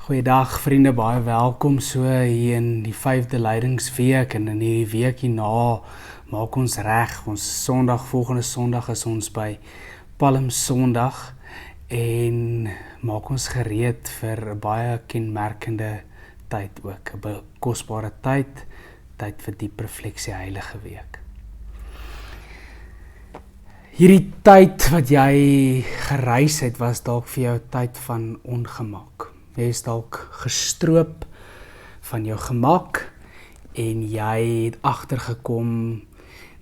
Goeiedag vriende, baie welkom so hier in die 5de leidingsweek en in hierdie week hierna maak ons reg. Ons Sondag, volgende Sondag is ons by Palm Sondag en maak ons gereed vir 'n baie kenmerkende tyd ook, 'n kosbare tyd vir diep refleksie Heilige Week. Hierdie tyd wat jy gereis het, was dalk vir jou tyd van ongemak. Jy is dalk gestroop van jou gemak en jy het agtergekom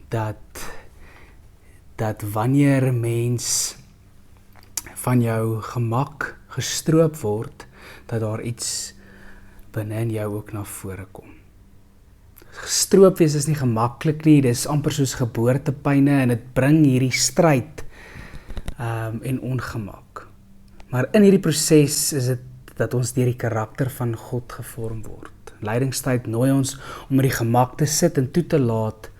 dat wanneer 'n mens van jou gemak gestroop word, dat daar iets binne in jou ook na vore kom. Gestroop wees is nie gemaklik nie, dis amper soos geboortepyne en dit bring hierdie stryd en ongemak. Maar in hierdie proses is dit dat ons deur die karakter van God gevorm word. Leidingstyd nooi ons om met die gemak te sit en toe te laat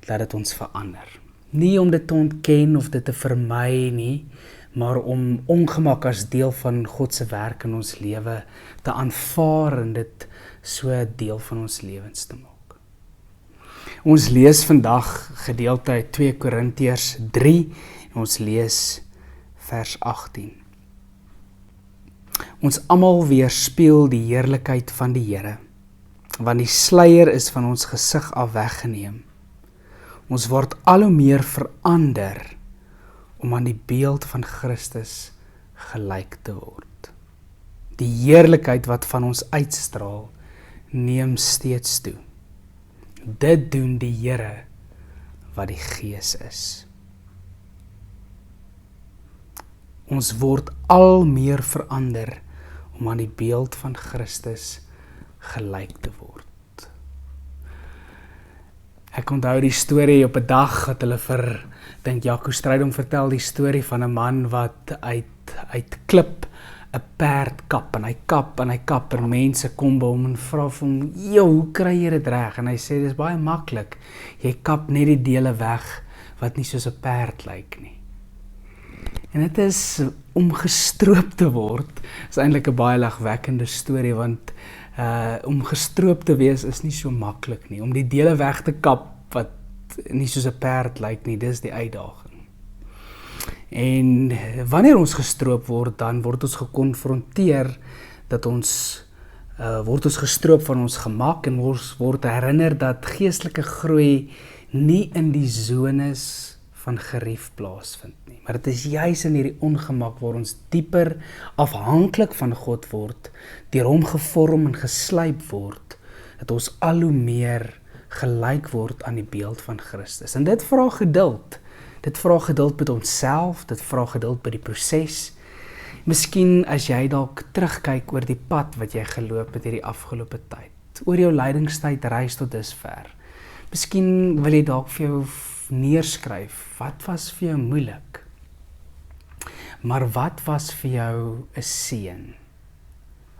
dat dit ons verander. Nie om dit te ontken of dit te vermy nie, maar om ongemak as deel van God se werk in ons lewe te aanvaar en dit so 'n deel van ons lewens te maak. Ons lees vandag gedeelte uit 2 Korintiërs 3 en ons lees vers 18. Ons almal weerspieël die heerlikheid van die Here, want die sluier is van ons gesig af weggeneem. Ons word al hoe meer verander om aan die beeld van Christus gelyk te word. Die heerlikheid wat van ons uitstraal, neem steeds toe. Dit doen die Here wat die Gees is. Ons word al meer verander om aan die beeld van Christus gelyk te word. Ek onthou die storie op 'n dag wat hulle dink Jaco Strydom vertel die storie van 'n man wat uit klip 'n perd kap en hy kap en mense kom by hom en vra vir hom, hoe kry jy dit reg? En hy sê, dis baie maklik, jy kap net die dele weg wat nie soos 'n perd lyk nie. En dit is om gestroop te word, is eintlik 'n baie lagwekkende storie, want om gestroop te wees is nie so maklik nie. Om die dele weg te kap wat nie soos 'n perd lyk nie, dis die uitdaging. En wanneer ons gestroop word, dan word ons gekonfronteer dat word ons gestroop van ons gemak en ons word herinner dat geestelike groei nie in die zones van gerief plaasvind nie. Maar dit is juis in hierdie ongemak waar ons dieper afhanklik van God word, deur hom gevorm en geslyp word, dat ons al hoe meer gelyk word aan die beeld van Christus. En dit vra geduld. Dit vra geduld met onsself, dit vra geduld by die proses. Miskien as jy dalk terugkyk oor die pad wat jy geloop het hierdie afgelope tyd, oor jou leidingstyd reis tot dusver. Miskien wil jy dalk vir jou neerskryf, wat was vir jou moeilik? Maar wat was vir jou 'n seën?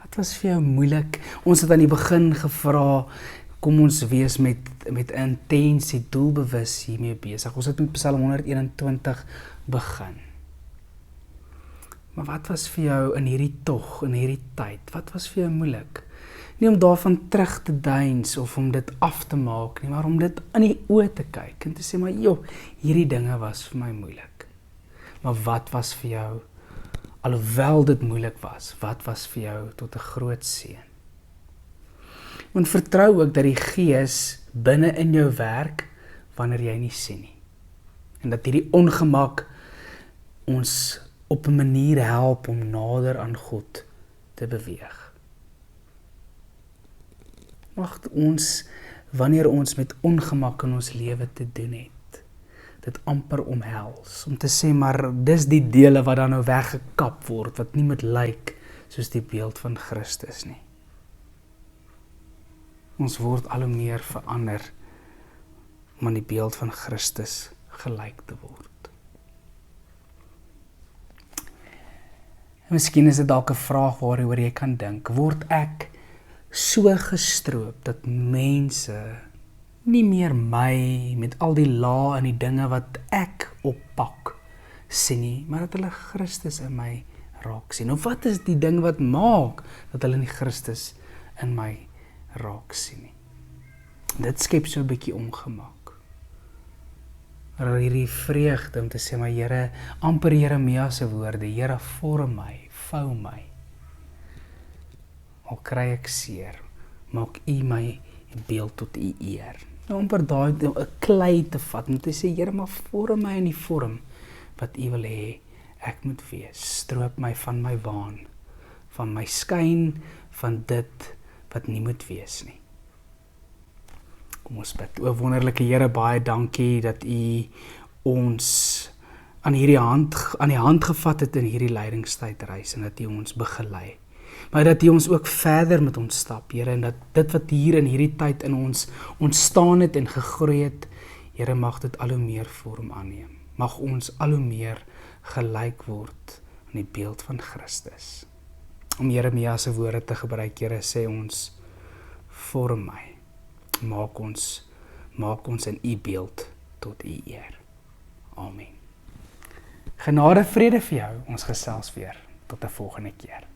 Wat was vir jou moeilik? Ons het aan die begin gevra, kom ons wees met intensie, doelbewus hiermee besig. Ons het met Psalm 121 begin. Maar wat was vir jou in hierdie tog, in hierdie tyd? Wat was vir jou moeilik? Nie om daarvan terug te deins of om dit af te maak nie, maar om dit in die oë te kyk en te sê, maar hierdie dinge was vir my moeilik. Maar wat was vir jou, alhoewel dit moeilik was, wat was vir jou tot 'n groot seën? En vertrou ook dat die Gees binne in jou werk wanneer jy nie sien nie. En dat hierdie ongemak ons op 'n manier help om nader aan God te beweeg. Mag ons, wanneer ons met ongemak in ons lewe te doen het, dit amper omhels, om te sê, maar dis die dele wat dan nou weggekap word, wat nie moet lyk soos die beeld van Christus nie. Ons word al hoe meer verander om aan die beeld van Christus gelyk te word. En miskien is dit dalk 'n vraag waaroor jy kan dink, word ek so gestroop dat mense nie meer my met al die lae en die dinge wat ek oppak sien nie, maar dat hulle Christus in my raak sien? Of wat is die ding wat maak dat hulle nie Christus in my raak sien nie? Dit skep so 'n bietjie ongemak. Hierdie vreugde om te sê, maar Here, amper Jeremia se woorde, Here, vorm my, vou my. Al kry ek seer, maak U my beeld tot U eer. Amper daai 'n klei te vat en te sê, Here, maar vorm my in die vorm wat U wil hê ek moet wees. Stroop my van my waan, van my skyn, van dit wat nie moet wees nie. Kom ons bid. O wonderlike Here, baie dankie dat U ons aan die hand gevat het in hierdie lydingstydreis en dat U ons begelei. Maar dat U ons ook verder met ons stap, Here, en dat dit wat hier in hierdie tyd in ons ontstaan het en gegroei het, Here, mag dit al hoe meer vorm aanneem. Mag ons al hoe meer gelyk word aan die beeld van Christus. Om Jeremia se woorde te gebruik, Here, sê ons, vorm my. Maak ons in U beeld tot U eer. Amen. Genade, vrede vir jou. Ons gesels weer. Tot 'n volgende keer.